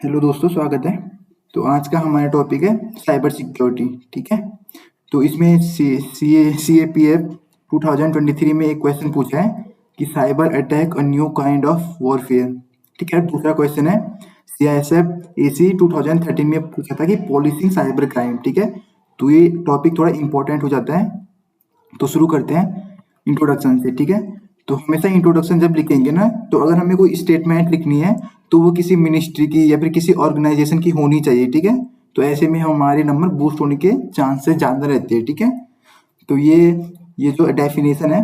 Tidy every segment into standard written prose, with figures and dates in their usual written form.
Hello दोस्तों, स्वागत है। तो आज का हमारा टॉपिक है साइबर सिक्योरिटी। ठीक है, तो इसमें CAPF 2023 में एक क्वेश्चन पूछा है कि cyber attack a new kind of warfare. ठीक है, दूसरा क्वेश्चन है CISF AC 2013 में पूछा था कि पॉलिसिंग साइबर क्राइम। ठीक है, तो ये टॉपिक थोड़ा इंपॉर्टेंट हो जाता है। तो शुरू करते हैं इंट्रोडक्शन से। ठीक है, तो हमेशा इंट्रोडक्शन जब लिखेंगे ना, तो अगर हमें कोई स्टेटमेंट लिखनी है तो वो किसी मिनिस्ट्री की या फिर किसी ऑर्गेनाइजेशन की होनी चाहिए। ठीक है, तो ऐसे में हमारे नंबर बूस्ट होने के चांसेस ज़्यादा रहते हैं। ठीक है, तो ये जो डेफिनेशन है,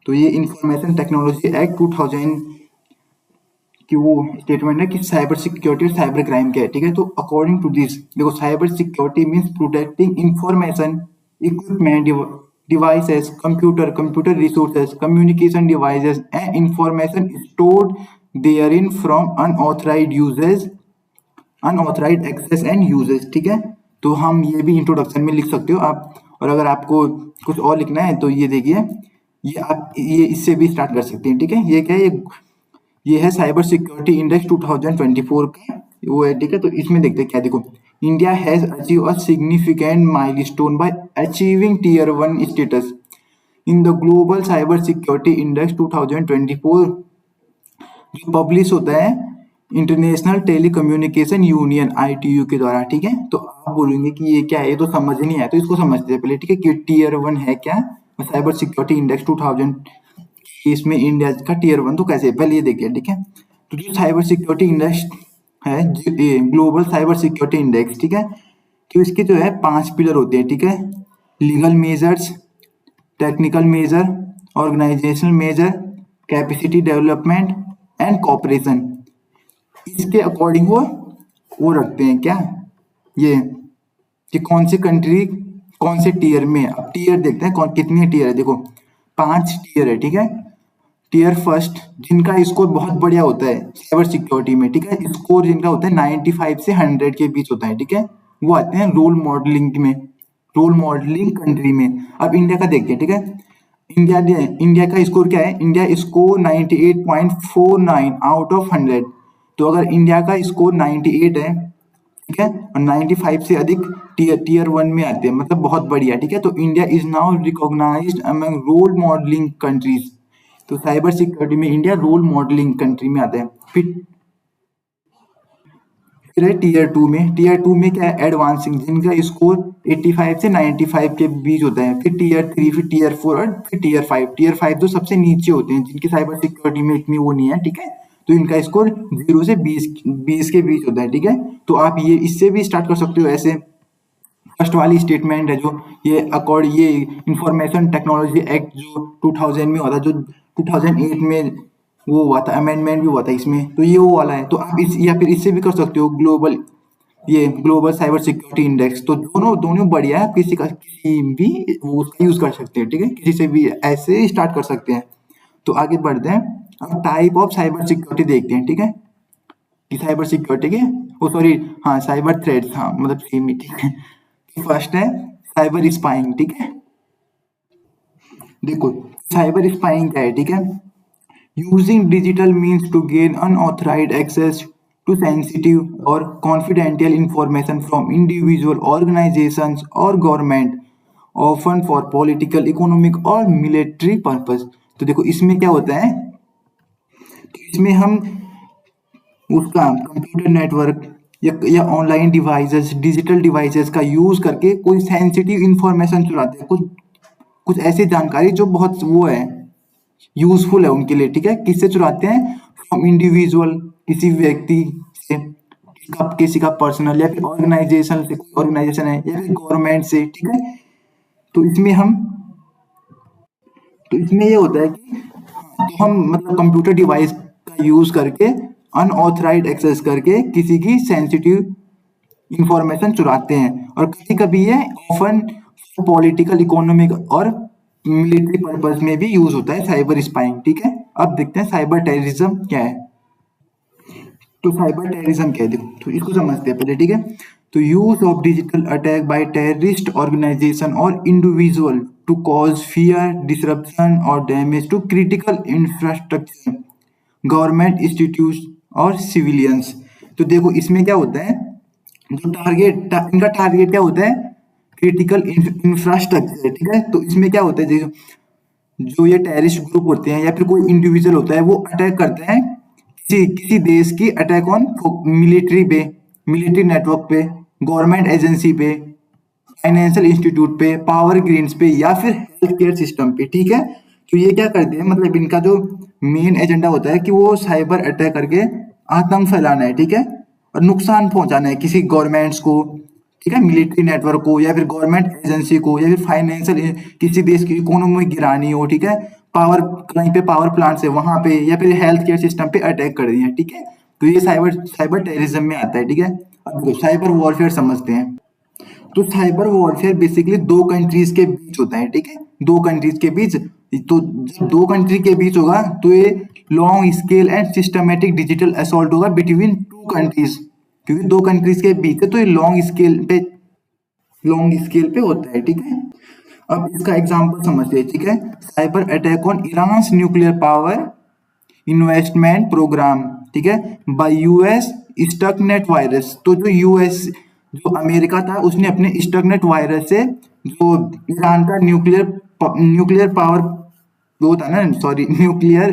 तो ये इंफॉर्मेशन टेक्नोलॉजी एक्ट 2000 कि वो स्टेटमेंट है कि साइबर सिक्योरिटी और साइबर क्राइम क्या है। ठीक है, तो अकॉर्डिंग टू दिस देखो, cyber security means protecting information, equipment, devices, computer resources, communication devices and information stored therein from unauthorized access and uses. ठीक है, तो हम ये भी इंट्रोडक्शन में लिख सकते हो आप, और अगर आपको कुछ और लिखना है तो ये देखिए, ये इससे भी स्टार्ट कर सकते हैं। ठीक है, ये क्या है, ये है साइबर सिक्योरिटी इंडेक्स 2024 का वो है। ठीक है, तो इसमें देखते हैं क्या, देखो, India has achieve a significant milestone by achieving tier 1 status in the global cyber security index 2024, जो पब्लिश होता है इंटरनेशनल टेलीकम्युनिकेशन यूनियन ITU के द्वारा। ठीक है, तो आप बोलेंगे कि ये क्या है, ये तो समझ नहीं आया, तो इसको समझते हैं पहले। ठीक है, कि टीयर 1 है क्या, साइबर सिक्योरिटी इंडेक्स 2000, इसमें इंडिया का टीयर 1 तो कैसे, पहले ये देखिए। ठीक है, तो जो साइबर सिक्योरिटी इंडेक्स है, ग्लोबल साइबर सिक्योरिटी इंडेक्स, ठीक है, तो इसके जो है 5 पिलर होते हैं। ठीक है, legal measures, technical measure, organizational measure, capacity development and cooperation. इसके अकॉर्डिंग वो रखते हैं क्या, ये कि कौन सी कंट्री कौन से टीयर में। अब टीयर देखते हैं कौन कितने टीयर है। देखो, 5 टीयर है। ठीक है, टीयर फर्स्ट जिनका स्कोर बहुत बढ़िया होता है साइबर सिक्योरिटी में। ठीक है, स्कोर जिनका होता है 95 से 100 के बीच होता है। ठीक है, वो आते हैं रोल मॉडलिंग कंट्री में। अब इंडिया का देखते हैं। ठीक है, इंडिया का स्कोर क्या है, इंडिया स्कोर 98.49 आउट ऑफ 100। तो अगर इंडिया का स्कोर 98 है, ठीक है, और 95 से अधिक टीयर 1 में आते हैं, मतलब बहुत बढ़िया। ठीक है, तो India is now recognized among role modeling countries. तो साइबर सिक्योरिटी में इंडिया रोल मॉडलिंग कंट्री में आता है। फिर है टीयर 2 में क्या है, एडवांसिंग, जिनका स्कोर 85 से 95 के बीच होता है। फिर टीयर 3, फिर टीयर 4 और फिर टीयर 5 तो सबसे नीचे होते हैं, जिनकी साइबर सिक्योरिटी में इतनी वो नहीं है। ठीक है, तो इनका स्कोर 0 से 20 के बीच होता है। ठीक है, तो आप ये इससे भी स्टार्ट कर सकते हो ऐसे। फर्स्ट वाली स्टेटमेंट है जो ये इंफॉर्मेशन टेक्नोलॉजी एक्ट जो 2000 में हुआ था, जो 2008 में वो हुआ था, अमेंडमेंट भी हुआ था इसमें, तो ये वो वाला है। तो आप इस या फिर इससे भी कर सकते हो, ग्लोबल साइबर सिक्योरिटी इंडेक्स। तो दोनों दोनों बढ़िया है, किसी भी वो उसका यूज कर सकते हैं। ठीक है, किसी से भी ऐसे ही स्टार्ट कर सकते हैं। तो आगे बढ़ते हैं, अब टाइप ऑफ साइबर सिक्योरिटी देखते हैं। ठीक है, कि साइबर सिक्योरिटी के, ओ सॉरी, हाँ, साइबर थ्रेड्स, हाँ, मतलब सेम ही। ठीक है, फर्स्ट है साइबर स्पाइंग। ठीक है, देखो, साइबर स्पाइंग क्या है। ठीक है, using digital means to gain unauthorised access to sensitive और confidential information from individual organisations और government, often for political, economic और मिलिट्री पर्पस। तो देखो, इसमें क्या होता है, इसमें हम उसका कंप्यूटर नेटवर्क या ऑनलाइन डिवाइसेस, डिजिटल डिवाइसेस का यूज करके कोई सेंसिटिव इंफॉर्मेशन चुराते हैं, कुछ कुछ ऐसी जानकारी जो बहुत वो है, यूजफुल है उनके लिए। ठीक है, किससे चुराते हैं, फ्रॉम इंडिविजुअल, किसी व्यक्ति से, किसी का पर्सनल, या फिर ऑर्गेनाइजेशन से, कोई ऑर्गेनाइजेशन है, या फिर गवर्नमेंट से। ठीक है, तो इसमें हम तो इसमें ये होता है कि तो हम मतलब कंप्यूटर डिवाइस का यूज करके अनऑथराइज्ड एक्सेस करके किसी की सेंसिटिव इंफॉर्मेशन चुराते हैं, और कभी कभी ये ऑफन पॉलिटिकल, इकोनॉमिक और मिलिट्री पर्पस में भी यूज होता है साइबर स्पाइंग। ठीक है, अब देखते हैं साइबर टेररिज्म क्या है। तो साइबर टेररिज्म क्या है, देखो, तो इसको समझते हैं पहले। ठीक है, तो use of digital attack by terrorist organisation और individual to cause fear, disruption और damage to critical infrastructure, government institute और सिविलियंस। तो देखो इसमें क्या होता है, जो इनका टारगेट क्या होता है, क्रिटिकल इंफ्रास्ट्रक्चर, ठीक है। तो इसमें क्या होता है, जो ये टेररिस्ट ग्रुप होते हैं या फिर कोई इंडिविजुअल होता है, वो अटैक करते हैं किसी किसी देश की, अटैक ऑन मिलिट्री पे, मिलिट्री नेटवर्क पे, गवर्नमेंट एजेंसी पे, फाइनेंशियल इंस्टीट्यूट पे, पावर ग्रिड्स पे, या फिर हेल्थ केयर सिस्टम पे, ठीक है। तो ये क्या करते हैं, मतलब इनका जो मेन एजेंडा होता है कि वो साइबर अटैक करके आतंक फैलाना है, ठीक है, और नुकसान पहुंचाना है किसी गवर्नमेंट्स को, ठीक है, मिलिट्री नेटवर्क को, या फिर गवर्नमेंट एजेंसी को, या फिर फाइनेंशियल किसी देश की इकोनॉमी में गिरानी हो, ठीक है, पावर, कहीं पे पावर प्लांट है वहां पे, या फिर हेल्थ केयर सिस्टम पे अटैक कर दिए, ठीक है। तो ये साइबर साइबर टेररिज्म में आता है, ठीक है। अब साइबर वॉरफेयर समझते हैं। तो साइबर वॉरफेयर बेसिकली दो कंट्रीज के बीच होता है, ठीक है, दो कंट्रीज के बीच। तो जब दो कंट्री के बीच होगा तो ये long scale and systematic digital assault होगा बिटवीन टू कंट्रीज, क्योंकि दो कंट्रीज के बीच है तो ये लॉन्ग स्केल पे होता है, ठीक है। अब इसका एग्जांपल समझते हैं, ठीक है। Cyber attack on Iran nuclear power investment program, ठीक है, बाय यूएस स्टकनेट वायरस। तो जो यूएस, जो अमेरिका था, उसने अपने स्टकनेट वायरस से जो ईरान का न्यूक्लियर पावर, वो था ना, सॉरी, न्यूक्लियर,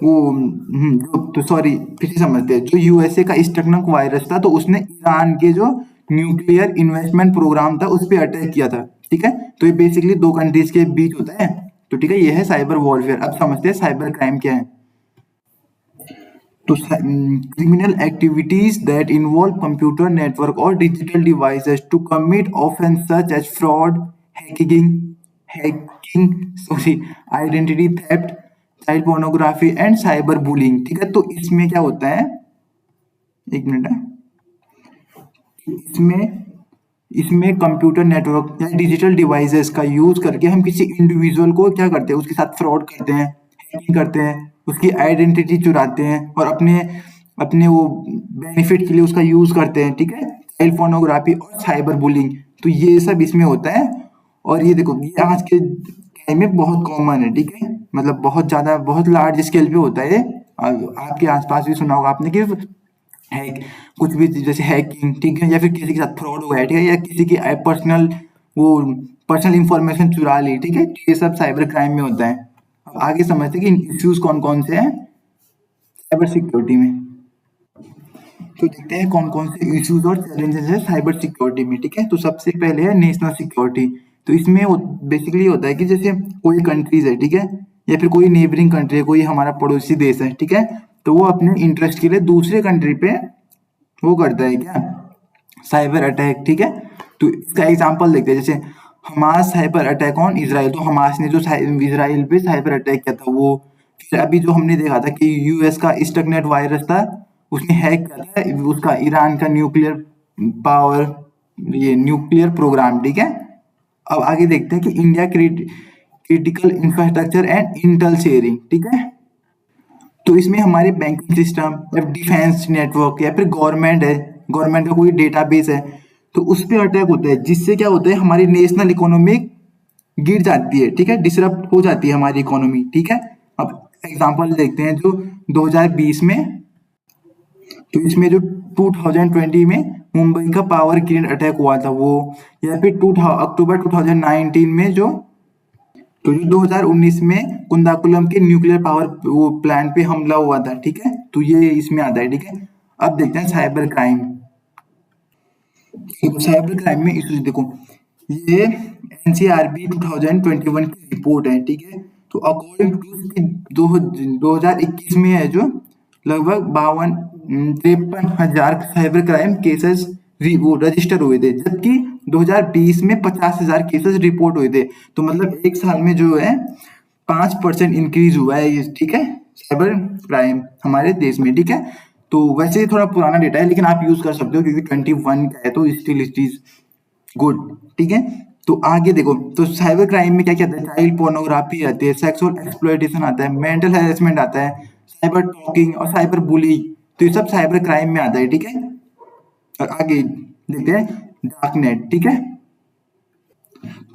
वो तो सॉरी, फिर से समझते हैं, जो यूएसए का स्टकनेट वायरस था, तो उसने ईरान के जो न्यूक्लियर इन्वेस्टमेंट प्रोग्राम था उस पर अटैक किया था, ठीक है। तो ये बेसिकली दो कंट्रीज के बीच होता है। तो ठीक है, ये है साइबर वॉरफेयर। अब समझते हैं साइबर क्राइम क्या है। तो criminal activities that involve computer network or digital devices to commit offense such as fraud, sorry, identity theft, child pornography and cyberbullying, ठीक है। तो इसमें क्या होता है, एक मिनट है, इसमें इसमें कंप्यूटर नेटवर्क या डिजिटल डिवाइसेस का यूज करके हम किसी इंडिविजुअल को क्या करते हैं, उसके साथ फ्रॉड करते हैं, हैकिंग करते हैं, उसकी आइडेंटिटी चुराते हैं और अपने अपने वो बेनिफिट के लिए उसका यूज करते हैं, ठीक है। चाइल्ड पोर्नोग्राफी और साइबर बुलिंग, तो ये सब इसमें होता है। और ये देखो, ये आज के टाइम में बहुत कॉमन है, ठीक है, मतलब बहुत ज्यादा, बहुत लार्ज स्केल पे होता है। आपके आसपास भी सुना होगा आपने कि है कुछ भी, जैसे हैकिंग, ठीक है, या फिर किसी के साथ फ्रॉड हो गया, ठीक है, या किसी की पर्सनल, वो पर्सनल इंफॉर्मेशन चुरा ली, ठीक है, ये सब साइबर क्राइम में होता है। अब आगे समझते हैं कि इश्यूज कौन कौन से हैं साइबर सिक्योरिटी में। तो देखते हैं कौन कौन से इश्यूज और चैलेंजेस है साइबर सिक्योरिटी में, ठीक है। तो सबसे पहले है नेशनल सिक्योरिटी। तो इसमें बेसिकली होता है कि जैसे कोई कंट्रीज है, ठीक है, या फिर कोई नेबरिंग कंट्री है, कोई हमारा पड़ोसी देश है, ठीक है, तो वो अपने इंटरेस्ट के लिए दूसरे कंट्री पे वो करता है क्या, साइबर अटैक, ठीक है। तो इसका एग्जांपल देखते हैं, जैसे Hamas cyber attack on Israel. तो हमास ने जो इजराइल पे साइबर अटैक किया था वो, फिर अभी जो हमने देखा था कि यूएस का स्टकनेट वायरस था, उसने हैक किया था उसका ईरान का पावर ये न्यूक्लियर प्रोग्राम, ठीक है। अब आगे देखते हैं कि India critical infrastructure and Intel sharing, ठीक है। तो इसमें हमारे बैंकिंग सिस्टम या डिफेंस नेटवर्क या फिर गवर्नमेंट है, गवर्नमेंट का कोई डेटाबेस है, तो उस पर अटैक होता है, जिससे क्या होता है, हमारी नेशनल इकोनॉमी गिर जाती है, ठीक है, डिसरप्ट हो जाती है हमारी इकोनॉमी, ठीक है। अब एग्जांपल देखते हैं जो 2020 में, तो इसमें जो 2020 में मुंबई का पावर ग्रिड अटैक हुआ था वो, या फिर अक्टूबर 2019 में जो, तो जो 2019 में कुंदाकुलम के न्यूक्लियर पावर वो प्लांट पे हमला हुआ था, ठीक है, तो ये इसमें आता है, ठीक है। अब देखते हैं साइबर क्राइम। साइबर क्राइम में इश्यूज देखो, ये एनसीआरबी 2021 की रिपोर्ट है, ठीक है। तो अकॉर्डिंग टू 2021 में है जो लगभग 53,000 साइबर क्राइम केसेस वो रजिस्टर हुए थे, जबकि 2020 में 50,000 केसेस रिपोर्ट हुए थे। तो मतलब एक साल में जो है 5% इंक्रीज हुआ है ये, ठीक है, साइबर क्राइम हमारे देश में, ठीक है। तो वैसे थोड़ा पुराना डेटा है, लेकिन आप यूज कर सकते हो क्योंकि 21 का है, तो स्टिल इट इज गुड, ठीक है। तो आगे देखो, तो साइबर क्राइम में क्या क्या आता है, चाइल्ड पोर्नोग्राफी आती है, सेक्सुअल एक्सप्लॉयटेशन आता है, मेंटल हैरेसमेंट आता है, साइबर टॉकिंग और साइबर बुली, तो ये सब साइबर क्राइम में आता है, ठीक है। और आगे देखते हैं डार्कनेट, ठीक है।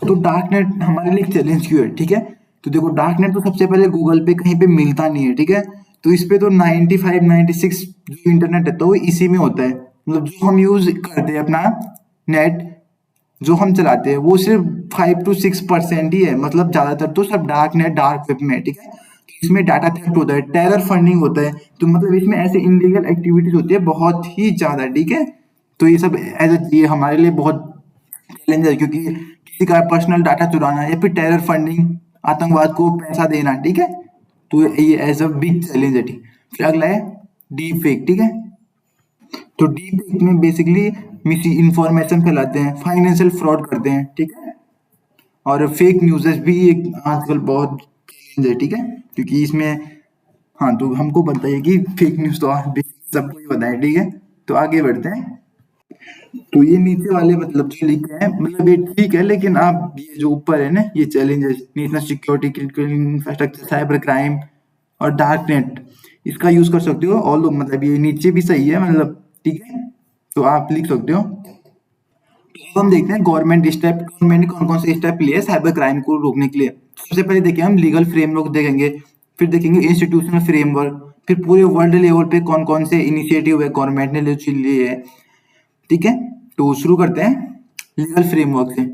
तो डार्कनेट हमारे लिए चैलेंज क्यों है, ठीक है। तो देखो, डार्कनेट तो सबसे पहले गूगल पे कहीं पे मिलता नहीं है, ठीक है। तो इस पे तो 95-96 जो इंटरनेट है तो वो इसी में होता है, मतलब जो हम यूज करते हैं अपना नेट जो हम चलाते हैं वो सिर्फ 5 to 6% ही है, मतलब ज्यादातर तो सब डार्क नेट डार्क वेब में है, ठीक है। इसमें डाटा थेफ्ट होता है, टेरर फंडिंग होता है, तो मतलब इसमें ऐसे इनलीगल एक्टिविटीज होती है बहुत ही ज्यादा, ठीक है। तो ये सब एज ये हमारे लिए बहुत चैलेंज है, क्योंकि किसी का पर्सनल डाटा चुराना या फिर टेरर फंडिंग, आतंकवाद को पैसा देना, ठीक है। तो ये एज अ बिग चैलेंज है, ठीक। फिर अगला है डीप फेक, ठीक है। तो डीप फेक में बेसिकली मिस इन्फॉर्मेशन फैलाते हैं, फाइनेंशियल फ्रॉड करते हैं, ठीक है। और फेक न्यूज़ेस भी एक आजकल बहुत चैलेंज है, ठीक है, क्योंकि इसमें हाँ तो हमको पता है कि फेक न्यूज़ तो सबको ही पता है, ठीक है। तो आगे बढ़ते हैं। तो ये नीचे वाले मतलब जो लिखे हैं मतलब ये ठीक है, लेकिन आप ये जो ऊपर है ना ये challenges, national security, critical infrastructure, cyber crime और डार्क नेट, इसका यूज कर सकते हो। ऑल मतलब ये नीचे भी सही है मतलब, ठीक है, तो आप लिख सकते हो। तो हम देखते हैं गवर्नमेंट ने कौन कौन से स्टेप लिए साइबर क्राइम को रोकने के लिए। सबसे पहले देखिए हम लीगल फ्रेमवर्क देखेंगे, फिर देखेंगे इंस्टीट्यूशनल फ्रेमवर्क, फिर पूरे वर्ल्ड लेवल पे कौन कौन से इनिशिएटिव है गवर्नमेंट ने जो लिए है, ठीक है। तो शुरू करते हैं लीगल फ्रेमवर्क से।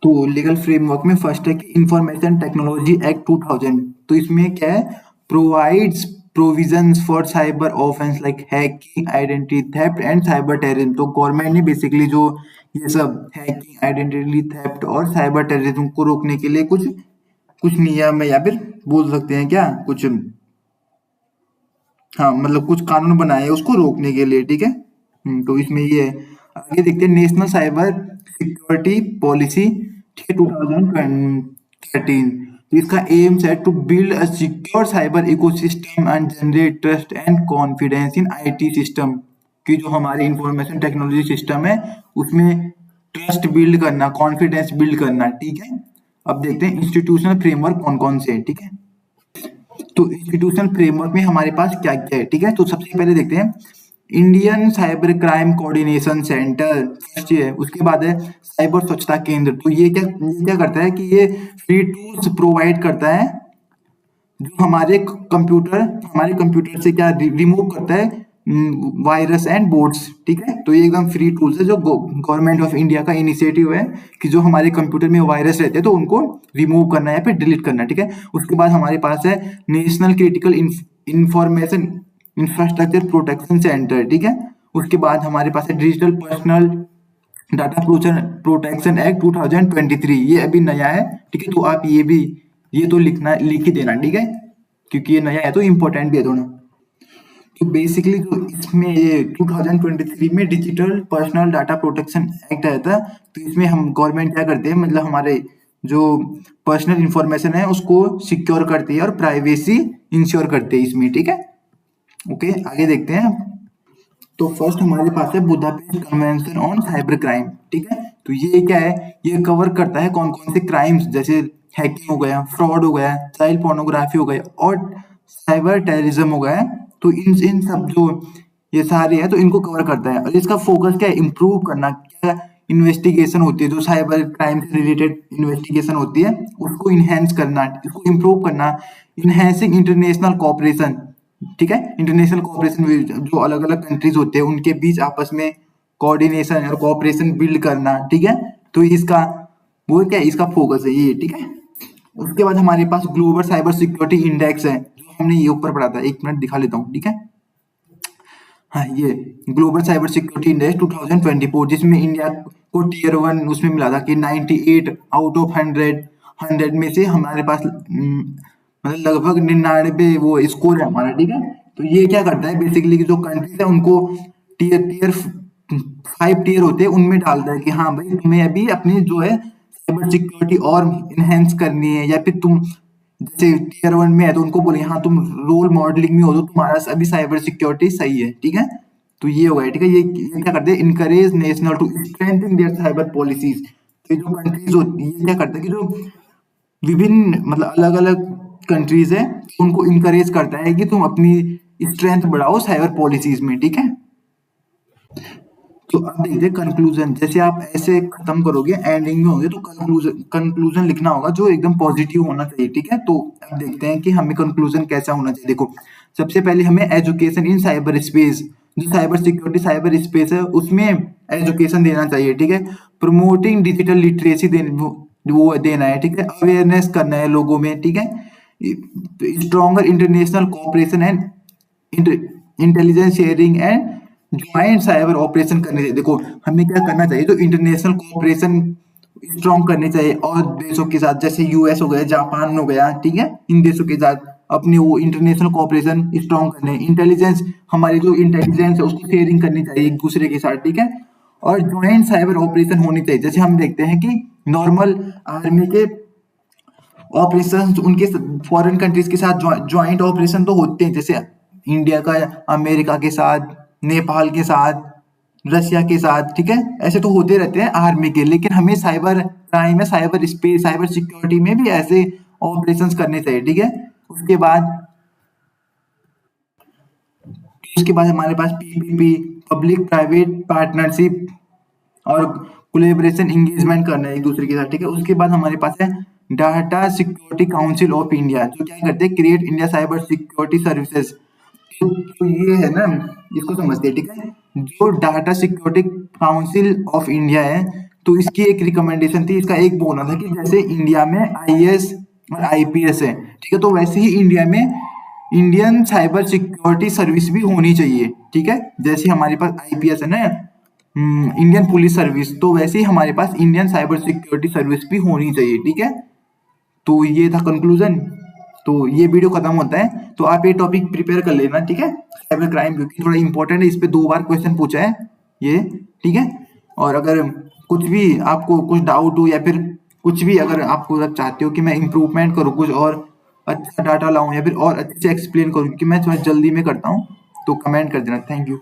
तो लीगल फ्रेमवर्क में फर्स्ट है कि इंफॉर्मेशन टेक्नोलॉजी एक्ट 2000। तो इसमें क्या है, provides provisions for cyber offence like hacking, identity theft and cyber terrorism. तो गवर्नमेंट ने बेसिकली जो ये सब हैकिंग, आइडेंटिटी थेफ्ट और साइबर टेररिज्म को रोकने के लिए कुछ कुछ नियम है, या फिर बोल सकते हैं क्या कुछ, हाँ मतलब कुछ कानून बनाए हैं उसको रोकने के लिए, ठीक है। तो इसमें ये है। आगे देखते हैं नेशनल साइबर सिक्योरिटी पॉलिसी, ठीक है, 2013। तो इसका एम्स है to build a secure cyber ecosystem and generate trust and confidence in IT system, कि जो हमारे इंफॉर्मेशन टेक्नोलॉजी सिस्टम है उसमें ट्रस्ट बिल्ड करना, कॉन्फिडेंस बिल्ड करना, ठीक है। अब देखते हैं इंस्टीट्यूशनल फ्रेमवर्क कौन कौन से हैं, ठीक है। तो इंस्टीट्यूशनल फ्रेमवर्क में हमारे पास क्या क्या है, ठीक है। तो सबसे पहले देखते हैं Indian cyber crime coordination centre, first ये है। उसके बाद है साइबर स्वच्छता केंद्र। तो ये क्या करता है कि ये फ्री टूल्स प्रोवाइड करता है जो हमारे कंप्यूटर से क्या रिमूव करता है वायरस एंड बोट्स, ठीक है। तो ये एकदम फ्री टूल्स है जो गवर्नमेंट ऑफ इंडिया का इनिशिएटिव है कि जो हमारे कंप्यूटर में वायरस रहते हैं तो उनको रिमूव करना है या फिर डिलीट करना है, ठीक है। उसके बाद हमारे पास है national critical information infrastructure protection centre, ठीक है। उसके बाद हमारे पास है digital personal data protection act 2023, ये अभी नया है, ठीक है। तो आप ये तो लिख ही देना, ठीक है, क्योंकि ये नया है तो इम्पोर्टेंट भी है थोड़ा। तो बेसिकली जो इसमें ये 2023 में digital personal data protection act आया था। तो इसमें हम गवर्नमेंट क्या करते हैं, मतलब हमारे जो पर्सनल इंफॉर्मेशन है उसको सिक्योर करती है और प्राइवेसी इंश्योर करती है इसमें, ठीक है। ओके, आगे देखते हैं। तो फर्स्ट हमारे पास है Budapest convention on cyber crime, ठीक है। तो ये क्या है, ये कवर करता है कौन कौन से क्राइम्स, जैसे हैकिंग हो गया, फ्रॉड हो गया, चाइल्ड पोर्नोग्राफी हो गया और साइबर टेररिज्म हो गया। तो इन इन सब जो ये सारे हैं तो इनको कवर करता है। और इसका फोकस क्या है, इम्प्रूव करना, क्या इन्वेस्टिगेशन होती है जो साइबर क्राइम से रिलेटेड इन्वेस्टिगेशन होती है उसको इनहेंस करना, इसको इम्प्रूव करना, इनहेंसिंग इंटरनेशनल कोऑपरेशन, ठीक है। इंटरनेशनल कोऑपरेशन जो अलग अलग कंट्रीज होते हैं उनके बीच आपस में कोऑर्डिनेशन और कोऑपरेशन बिल्ड करना, ठीक है। तो इसका वो क्या है, इसका फोकस है ये, ठीक है। उसके बाद हमारे पास ग्लोबल साइबर सिक्योरिटी इंडेक्स है जो हमने ये ऊपर पढ़ा था, एक मिनट दिखा लेता हूँ, ठीक है। हाँ, ये ग्लोबल साइबर सिक्योरिटी इंडेक्स 2024, जिसमें इंडिया को टियर 1 उसमें मिला था कि 98 आउट ऑफ 100 में से हमारे पास मतलब लगभग 99 वो स्कोर है हमारा, ठीक है। तो ये क्या करता है बेसिकली कि जो कंट्रीज है उनको टियर टियर 5 टियर होते हैं उनमें डालता है कि हाँ भाई तुम्हें अभी अपनी जो है साइबर सिक्योरिटी और इनहेंस करनी है, या फिर तुम जैसे टियर 1 में है तो उनको बोले हाँ तुम रोल मॉडलिंग में हो तो तुम्हारा अभी साइबर सिक्योरिटी सही है, ठीक है। तो ये होगा, ठीक है। ये क्या करते हैं, encourage national to strengthen their cyber policies. तो ये जो कंट्रीज होती है ये क्या करते हैं कि जो विभिन्न मतलब अलग अलग कंट्रीज है उनको इनकरेज करता है कि तुम अपनी स्ट्रेंथ बढ़ाओ साइबर पॉलिसीज में, ठीक है। तो अब देखते हैं कंक्लूजन। जैसे आप ऐसे खत्म करोगे, एंडिंग में होंगे, तो कंक्लूजन लिखना होगा जो एकदम पॉजिटिव होना चाहिए, ठीक है। तो अब देखते हैं कि हमें कंक्लूजन कैसा होना चाहिए। देखो, सबसे पहले हमें एजुकेशन इन साइबर स्पेस, जो साइबर सिक्योरिटी साइबर स्पेस है उसमें एजुकेशन देना चाहिए, ठीक है। प्रमोटिंग डिजिटल लिटरेसी वो देना है, ठीक है। अवेयरनेस करना है लोगों में, ठीक है। Stronger international cooperation and intelligence sharing and joint cyber operation करने चाहिए। देखो, हमें क्या करना चाहिए, तो इंटरनेशनल कोऑपरेशन स्ट्रॉन्ग करनी चाहिए और देशों के साथ, जैसे यूएस हो गया, जापान हो गया, ठीक है। इन देशों के साथ अपनी वो इंटरनेशनल कोऑपरेशन स्ट्रॉन्ग करने, इंटेलिजेंस, हमारी जो इंटेलिजेंस है उसकी शेयरिंग करनी चाहिए एक दूसरे के साथ, ठीक है। और ज्वाइंट साइबर ऑपरेशन होनी चाहिए। जैसे हम देखते हैं कि नॉर्मल आर्मी के ऑपरेशन उनके फॉरेन कंट्रीज के साथ ज्वाइंट ऑपरेशन तो होते हैं, जैसे इंडिया का अमेरिका के साथ, नेपाल के साथ, रशिया के साथ, ठीक है। ऐसे तो होते रहते हैं आर्मी के, लेकिन हमें साइबर क्राइम है, साइबर स्पेस, साइबर सिक्योरिटी में भी ऐसे ऑपरेशंस करने चाहिए, ठीक है। उसके बाद हमारे पास पीपीपी, पब्लिक प्राइवेट पार्टनरशिप और कोलेबरेशन एंगेजमेंट करना है एक दूसरे के साथ, ठीक है। उसके बाद हमारे पास है data security council of India, जो क्या करते हैं, create India cyber security services. तो ये है ना, इसको समझते हैं, ठीक है। जो data security council of India है, तो इसकी एक रिकमेंडेशन थी, इसका एक बोलना था कि जैसे इंडिया में आईएएस और आईपीएस है, ठीक है, तो वैसे ही इंडिया में इंडियन साइबर सिक्योरिटी सर्विस भी होनी चाहिए, ठीक है। जैसे हमारे पास आईपीएस है ना, इंडियन पुलिस सर्विस, तो वैसे ही हमारे पास इंडियन साइबर सिक्योरिटी सर्विस भी होनी चाहिए, ठीक है। तो ये था कंक्लूजन। तो ये वीडियो खत्म होता है, तो आप ये टॉपिक प्रिपेयर कर लेना, ठीक है। साइबर क्राइम क्योंकि थोड़ा इंपॉर्टेंट है, इस पे 2 बार क्वेश्चन पूछा है ये, ठीक है। और अगर कुछ भी आपको कुछ डाउट हो या फिर कुछ भी अगर आपको चाहते हो कि मैं इम्प्रूवमेंट करूँ, कुछ और अच्छा डाटा लाऊं या फिर और अच्छे से एक्सप्लेन करूँ, क्योंकि मैं थोड़ा जल्दी में करता हूँ, तो कमेंट कर देना। Thank you.